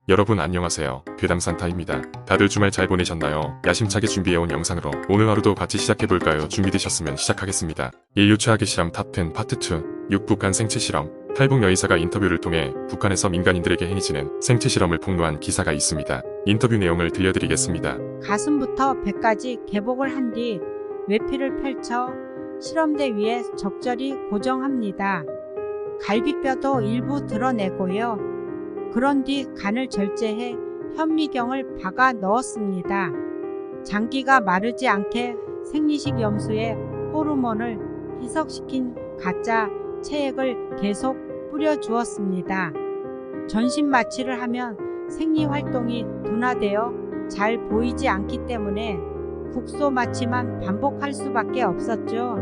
여러분 안녕하세요. 괴담산타입니다. 다들 주말 잘 보내셨나요? 야심차게 준비해온 영상으로 오늘 하루도 같이 시작해볼까요? 준비되셨으면 시작하겠습니다. 인류 최악의 실험 탑10 파트 2 육북한 생체 실험. 탈북 여의사가 인터뷰를 통해 북한에서 민간인들에게 행해지는 생체 실험을 폭로한 기사가 있습니다. 인터뷰 내용을 들려드리겠습니다. 가슴부터 배까지 개복을 한 뒤 외피를 펼쳐 실험대 위에 적절히 고정합니다. 갈비뼈도 일부 드러내고요. 그런 뒤 간을 절제해 현미경을 박아 넣었습니다. 장기가 마르지 않게 생리식 염소에 호르몬을 희석시킨 가짜 체액을 계속 뿌려주었습니다. 전신 마취를 하면 생리 활동이 둔화되어 잘 보이지 않기 때문에 국소 마취만 반복할 수밖에 없었죠.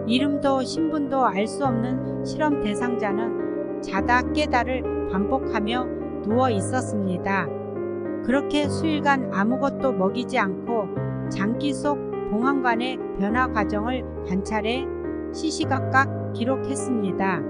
이름도 신분도 알 수 없는 실험 대상자는 자다 깨다를 반복하며 누워 있었습니다. 그렇게 수일간 아무것도 먹이지 않고 장기 속 봉황관의 변화 과정을 관찰해 시시각각 기록했습니다.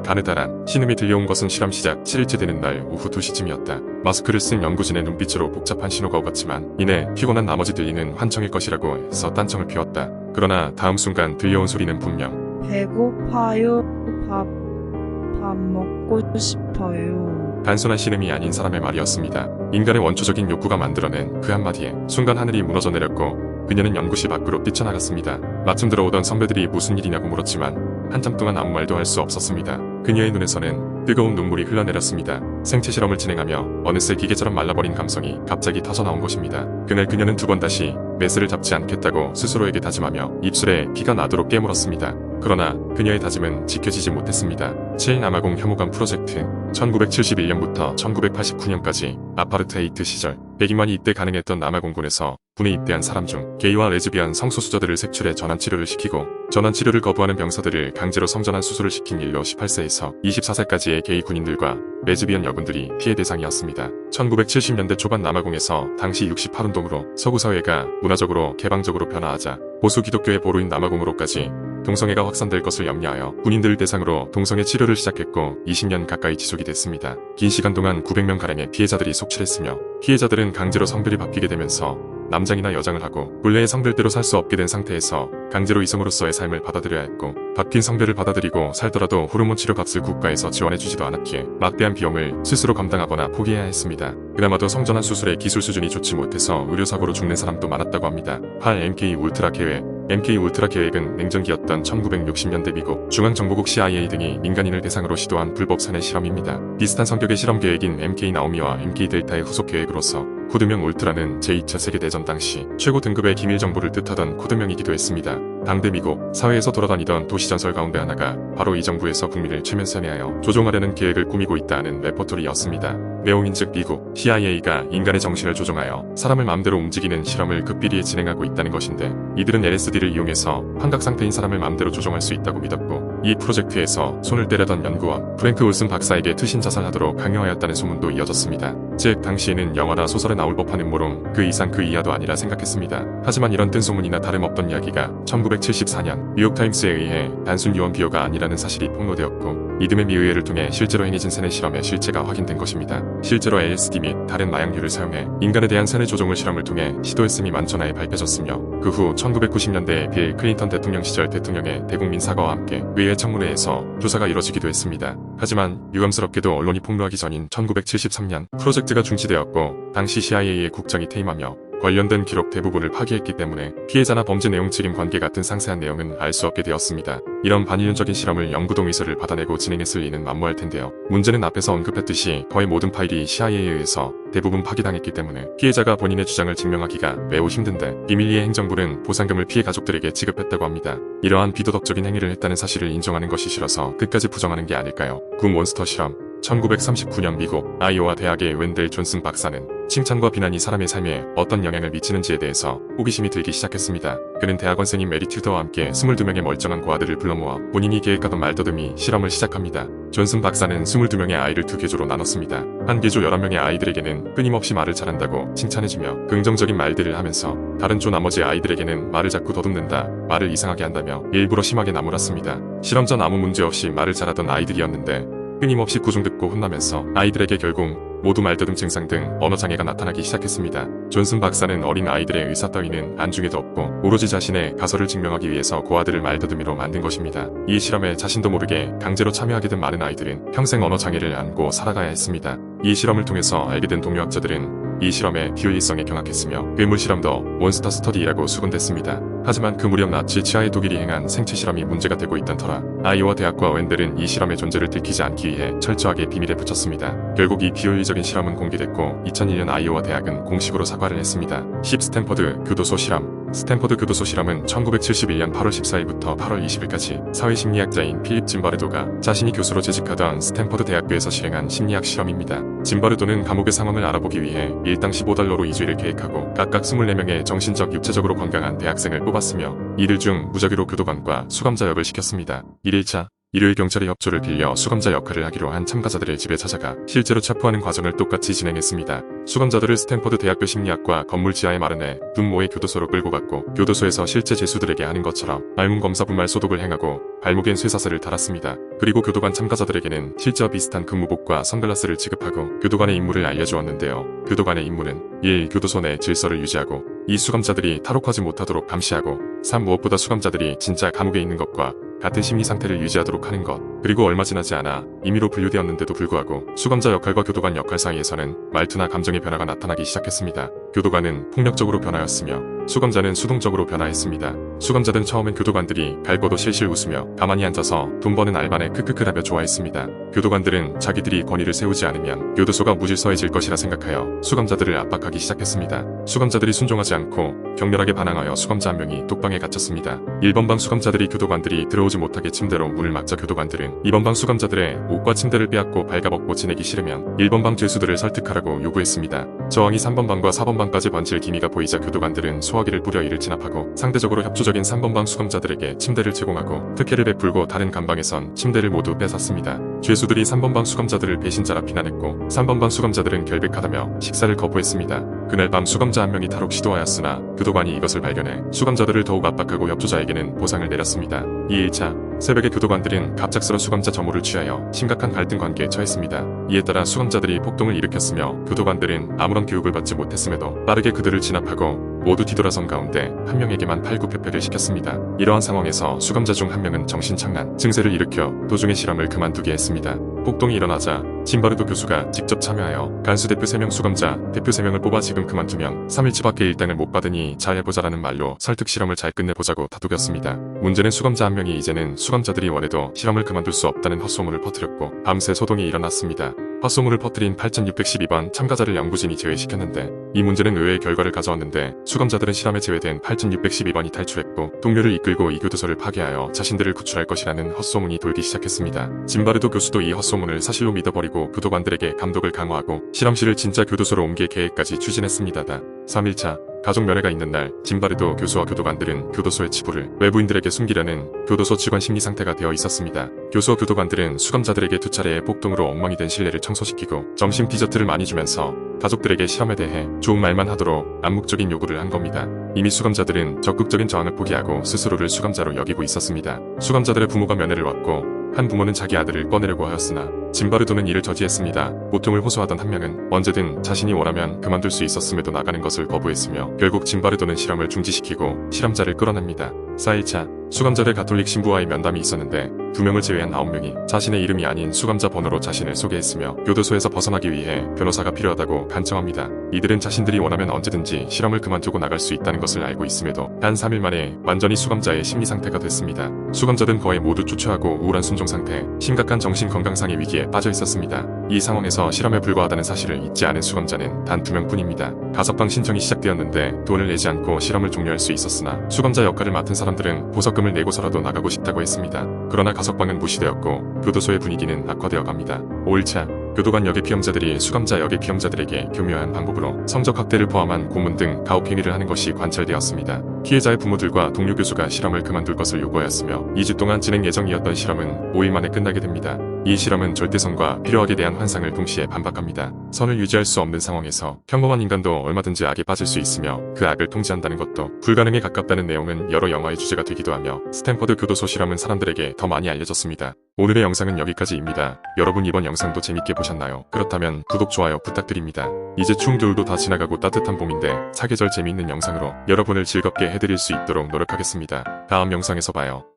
가느다란 신음이 들려온 것은 실험 시작 7일째 되는 날 오후 2시쯤이었다. 마스크를 쓴 연구진의 눈빛으로 복잡한 신호가 오갔지만 이내 피곤한 나머지 들리는 환청일 것이라고 해서 딴청을 피웠다. 그러나 다음 순간 들려온 소리는 분명 배고파요. 밥 먹고 싶어요. 단순한 신음이 아닌 사람의 말이었습니다. 인간의 원초적인 욕구가 만들어낸 그 한마디에 순간 하늘이 무너져 내렸고 그녀는 연구실 밖으로 뛰쳐나갔습니다. 마침 들어오던 선배들이 무슨 일이냐고 물었지만 한참 동안 아무 말도 할 수 없었습니다. 그녀의 눈에서는 뜨거운 눈물이 흘러내렸습니다. 생체 실험을 진행하며 어느새 기계처럼 말라버린 감성이 갑자기 터져나온 것입니다. 그날 그녀는 두 번 다시 메스를 잡지 않겠다고 스스로에게 다짐하며 입술에 피가 나도록 깨물었습니다. 그러나 그녀의 다짐은 지켜지지 못했습니다. 7남아공 혐오감 프로젝트 1971년부터 1989년까지 아파르테이트 시절 백인만이 입대 가능했던 남아공군에서 군에 입대한 사람 중 게이와 레즈비안 성소수자들을 색출해 전환치료를 시키고 전환치료를 거부하는 병사들을 강제로 성전환 수술을 시킨 일로 18세에서 24세까지의 게이 군인들과 레즈비언 여군들이 피해 대상이었습니다. 1970년대 초반 남아공에서 당시 68운동으로 서구 사회가 문화적으로 개방적으로 변화하자 보수 기독교의 보루인 남아공으로까지 동성애가 확산될 것을 염려하여 군인들을 대상으로 동성애 치료를 시작했고 20년 가까이 지속이 됐습니다. 긴 시간 동안 900명가량의 피해자들이 속출했으며 피해자들은 강제로 성별이 바뀌게 되면서 남장이나 여장을 하고 본래의 성별대로 살 수 없게 된 상태에서 강제로 이성으로서의 삶을 받아들여야 했고 바뀐 성별을 받아들이고 살더라도 호르몬 치료 값을 국가에서 지원해주지도 않았기에 막대한 비용을 스스로 감당하거나 포기해야 했습니다. 그나마도 성전환 수술의 기술 수준이 좋지 못해서 의료사고로 죽는 사람도 많았다고 합니다. 8 MK 울트라 계획 MK 울트라 계획은 냉전기였던 1960년대 미국 중앙정보국 CIA 등이 민간인을 대상으로 시도한 불법 산해 실험입니다. 비슷한 성격의 실험 계획인 MK 나오미와 MK 델타의 후속 계획으로서 코드명 울트라는 제2차 세계대전 당시 최고 등급의 기밀 정보를 뜻하던 코드명이기도 했습니다. 당대 미국 사회에서 돌아다니던 도시전설 가운데 하나가 바로 이 정부에서 국민을 최면선회하여 조종하려는 계획을 꾸미고 있다는 레포토리였습니다. 내용인즉 미국 CIA가 인간의 정신을 조종하여 사람을 마음대로 움직이는 실험을 극비리에 진행하고 있다는 것인데 이들은 LSD를 이용해서 환각 상태인 사람을 마음대로 조종할 수 있다고 믿었고 이 프로젝트에서 손을 때려던 연구원 프랭크 울슨 박사에게 투신 자살하도록 강요하였다는 소문도 이어졌습니다. 즉 당시에는 영화나 소설에 나올 법한 음모론 그 이상 그 이하도 아니라 생각했습니다. 하지만 이런 뜬소문이나 다름없던 이야기가 1974년 뉴욕타임스에 의해 단순 유언 비어가 아니라는 사실이 폭로되었고 이듬해 미의회를 통해 실제로 행해진 세뇌 실험의 실체가 확인된 것입니다. 실제로 LSD 및 다른 마약류를 사용해 인간에 대한 세뇌 조종을 실험을 통해 시도했음이 만천하에 밝혀졌으며 그 후 1990년대에 빌 클린턴 대통령 시절 대통령의 대국민 사과와 함께 의회 청문회에서 조사가 이뤄지기도 했습니다. 하지만 유감스럽게도 언론이 폭로하기 전인 1973년 프로젝트가 중지되었고 당시 CIA의 국장이 퇴임하며 관련된 기록 대부분을 파기했기 때문에 피해자나 범죄 내용 책임 관계 같은 상세한 내용은 알 수 없게 되었습니다. 이런 반인륜적인 실험을 영구동의서를 받아내고 진행했을 리는 만무할 텐데요. 문제는 앞에서 언급했듯이 거의 모든 파일이 CIA에 의해서 대부분 파기당했기 때문에 피해자가 본인의 주장을 증명하기가 매우 힘든데 비밀리에 행정부는 보상금을 피해 가족들에게 지급했다고 합니다. 이러한 비도덕적인 행위를 했다는 사실을 인정하는 것이 싫어서 끝까지 부정하는 게 아닐까요? 군 몬스터 실험 1939년 미국 아이오와 대학의 웬델 존슨 박사는 칭찬과 비난이 사람의 삶에 어떤 영향을 미치는지에 대해서 호기심이 들기 시작했습니다. 그는 대학원생인 메리 튜더와 함께 22명의 멀쩡한 고아들을 불러 모아 본인이 계획하던 말더듬이 실험을 시작합니다. 존슨 박사는 22명의 아이를 두 계조로 나눴습니다. 한 계조 11명의 아이들에게는 끊임없이 말을 잘한다고 칭찬해주며 긍정적인 말들을 하면서 다른 조 나머지 아이들에게는 말을 자꾸 더듬는다, 말을 이상하게 한다며 일부러 심하게 나무랐습니다. 실험 전 아무 문제 없이 말을 잘하던 아이들이었는데 끊임없이 구중듣고 혼나면서 아이들에게 결국 모두 말더듬 증상 등 언어장애가 나타나기 시작했습니다. 존슨 박사는 어린 아이들의 의사 따위는 안중에도 없고 오로지 자신의 가설을 증명하기 위해서 고아들을 말더듬이로 만든 것입니다. 이 실험에 자신도 모르게 강제로 참여하게 된 많은 아이들은 평생 언어장애를 안고 살아가야 했습니다. 이 실험을 통해서 알게 된 동료학자들은 이 실험의 비효율성에 경악했으며 괴물 실험도 몬스터 스터디라고 수군댔습니다. 하지만 그 무렵 나치 치하의 독일이 행한 생체 실험이 문제가 되고 있던 터라 아이오와 대학과 웬델은 이 실험의 존재를 들키지 않기 위해 철저하게 비밀에 붙였습니다. 결국 이 비효율적인 실험은 공개됐고 2001년 아이오와 대학은 공식으로 사과를 했습니다. 10. 스탠퍼드 교도소 실험. 스탠퍼드 교도소 실험은 1971년 8월 14일부터 8월 20일까지 사회심리학자인 필립 짐바르도가 자신이 교수로 재직하던 스탠퍼드 대학교에서 실행한 심리학 실험입니다. 짐바르도는 감옥의 상황을 알아보기 위해 일당 $15로 2주일을 계획하고 각각 24명의 정신적 육체적으로 건강한 대학생을 뽑았으며 이들 중 무작위로 교도관과 수감자 역을 시켰습니다. 1일차 일요일 경찰의 협조를 빌려 수감자 역할을 하기로 한 참가자들의 집에 찾아가 실제로 체포하는 과정을 똑같이 진행했습니다. 수감자들을 스탠퍼드 대학교 심리학과 건물 지하에 마련해 분모의 교도소로 끌고 갔고 교도소에서 실제 죄수들에게 하는 것처럼 말문 검사 분말 소독을 행하고 발목엔 쇠사슬을 달았습니다. 그리고 교도관 참가자들에게는 실제와 비슷한 근무복과 선글라스를 지급하고 교도관의 임무를 알려주었는데요. 교도관의 임무는 1. 교도소 내 질서를 유지하고 2. 수감자들이 탈옥하지 못하도록 감시하고 3. 무엇보다 수감자들이 진짜 감옥에 있는 것과 같은 심리 상태를 유지하도록 하는 것. 그리고 얼마 지나지 않아 임의로 분류되었는데도 불구하고 수감자 역할과 교도관 역할 사이에서는 말투나 감정의 변화가 나타나기 시작했습니다. 교도관은 폭력적으로 변하였으며 수감자는 수동적으로 변화했습니다. 수감자들은 처음엔 교도관들이 갈고도 실실 웃으며 가만히 앉아서 돈 버는 알바네 크크크라며 좋아했습니다. 교도관들은 자기들이 권위를 세우지 않으면 교도소가 무질서해질 것이라 생각하여 수감자들을 압박하기 시작했습니다. 수감자들이 순종하지 않고 격렬하게 반항하여 수감자 한 명이 독방에 갇혔습니다. 1번방 수감자들이 교도관들이 들어오지 못하게 침대로 문을 막자 교도관들은 2번방 수감자들의 옷과 침대를 빼앗고 발가벗고 지내기 싫으면 1번방 죄수들을 설득하라고 요구했습니다. 저항이 3번방과 4번방까지 번질 기미가 보이자 교도관들은 소화기를 뿌려 이를 진압하고 상대적으로 협조적인 3번방 수감자들에게 침대를 제공하고 특혜를 베풀고 다른 감방에선 침대를 모두 뺏었습니다. 죄수들이 3번방 수감자들을 배신자라 비난했고 3번방 수감자들은 결백하다며 식사를 거부했습니다. 그날 밤 수감자 한 명이 탈옥 시도하였으나 교도관이 이것을 발견해 수감자들을 더욱 압박하고 협조자에게는 보상을 내렸습니다. 2일차 새벽에 교도관들은 갑작스런 수감자 점호를 취하여 심각한 갈등 관계에 처했습니다. 이에 따라 수감자들이 폭동을 일으켰으며 교도관들은 아무런 교육을 받지 못했음에도 빠르게 그들을 진압하고 모두 뒤돌아선 가운데 한 명에게만 팔굽혀펴기를 시켰습니다. 이러한 상황에서 수감자 중 한 명은 정신착란 증세를 일으켜 도중에 실험을 그만두게 했습니다. 폭동이 일어나자 짐바르도 교수가 직접 참여하여 간수 대표 3명 수감자 대표 3명을 뽑아 지금 그만두면 3일치밖에 일당을 못 받으니 잘 해보자라는 말로 설득 실험을 잘 끝내보자고 다독였습니다. 문제는 수감자 한 명이 이제는 수감자들이 원해도 실험을 그만둘 수 없다는 헛소문을 퍼뜨렸고 밤새 소동이 일어났습니다. 헛소문을 퍼뜨린 8612번 참가자를 연구진이 제외시켰는데 이 문제는 의외의 결과를 가져왔는데 수감자들은 실험에 제외된 8612번이 탈출했고 동료를 이끌고 이 교도소를 파괴하여 자신들을 구출할 것이라는 헛소문이 돌기 시작했습니다. 짐바르도 교수도 이 헛소문을 사실로 믿어버리고 교도관들에게 감독을 강화하고 실험실을 진짜 교도소로 옮길 계획까지 추진했습니다. 3일차 가족 면회가 있는 날 짐바르도 교수와 교도관들은 교도소의 치부를 외부인들에게 숨기려는 교도소 직원 심리 상태가 되어 있었습니다. 교수와 교도관들은 수감자들에게 2차례의 폭동으로 엉망이 된 실내를 청소시키고 점심 디저트를 많이 주면서 가족들에게 실험에 대해 좋은 말만 하도록 암묵적인 요구를 한 겁니다. 이미 수감자들은 적극적인 저항을 포기하고 스스로를 수감자로 여기고 있었습니다. 수감자들의 부모가 면회를 왔고 한 부모는 자기 아들을 꺼내려고 하였으나 짐바르도는 이를 저지했습니다. 고통을 호소하던 한 명은 언제든 자신이 원하면 그만둘 수 있었음에도 나가는 것을 거부했으며 결국 짐바르도는 실험을 중지시키고 실험자를 끌어냅니다. 4일차 수감자들 가톨릭 신부와의 면담이 있었는데 2명을 제외한 9명이 자신의 이름이 아닌 수감자 번호로 자신을 소개했으며 교도소에서 벗어나기 위해 변호사가 필요하다고 간청합니다. 이들은 자신들이 원하면 언제든지 실험을 그만두고 나갈 수 있다는 것을 알고 있음에도 단 3일 만에 완전히 수감자의 심리 상태가 됐습니다. 수감자들은 거의 모두 초췌하고 우울한 순종 상태, 심각한 정신건강상의 위기에 빠져 있었습니다. 이 상황에서 실험에 불과하다는 사실을 잊지 않은 수감자는 단 2명뿐입니다. 가석방 신청이 시작되었는데 돈을 내지 않고 실험을 종료할 수 있었으나 수감자 역할을 맡은 사람들은 보석금을 내고서라도 나가고 싶다고 했습니다. 그러나 가석방은 무시되었고 교도소의 분위기는 악화되어 갑니다. 5일차 교도관 역의 피험자들이 수감자 역의 피험자들에게 교묘한 방법으로 성적 학대를 포함한 고문 등 가혹 행위를 하는 것이 관찰되었습니다. 피해자의 부모들과 동료 교수가 실험을 그만둘 것을 요구하였으며 2주 동안 진행 예정이었던 실험은 5일 만에 끝나게 됩니다. 이 실험은 절대선과 필요악에 대한 환상을 동시에 반박합니다. 선을 유지할 수 없는 상황에서 평범한 인간도 얼마든지 악에 빠질 수 있으며 그 악을 통제한다는 것도 불가능에 가깝다는 내용은 여러 영화의 주제가 되기도 하며 스탠퍼드 교도소 실험은 사람들에게 더 많이 알려졌습니다. 오늘의 영상은 여기까지입니다. 여러분 이번 영상도 재밌게 보셨나요? 그렇다면 구독, 좋아요 부탁드립니다. 이제 추운 겨울도 다 지나가고 따뜻한 봄인데 사계절 재미있는 영상으로 여러분을 즐겁게 해드릴 수 있도록 노력하겠습니다. 다음 영상에서 봐요.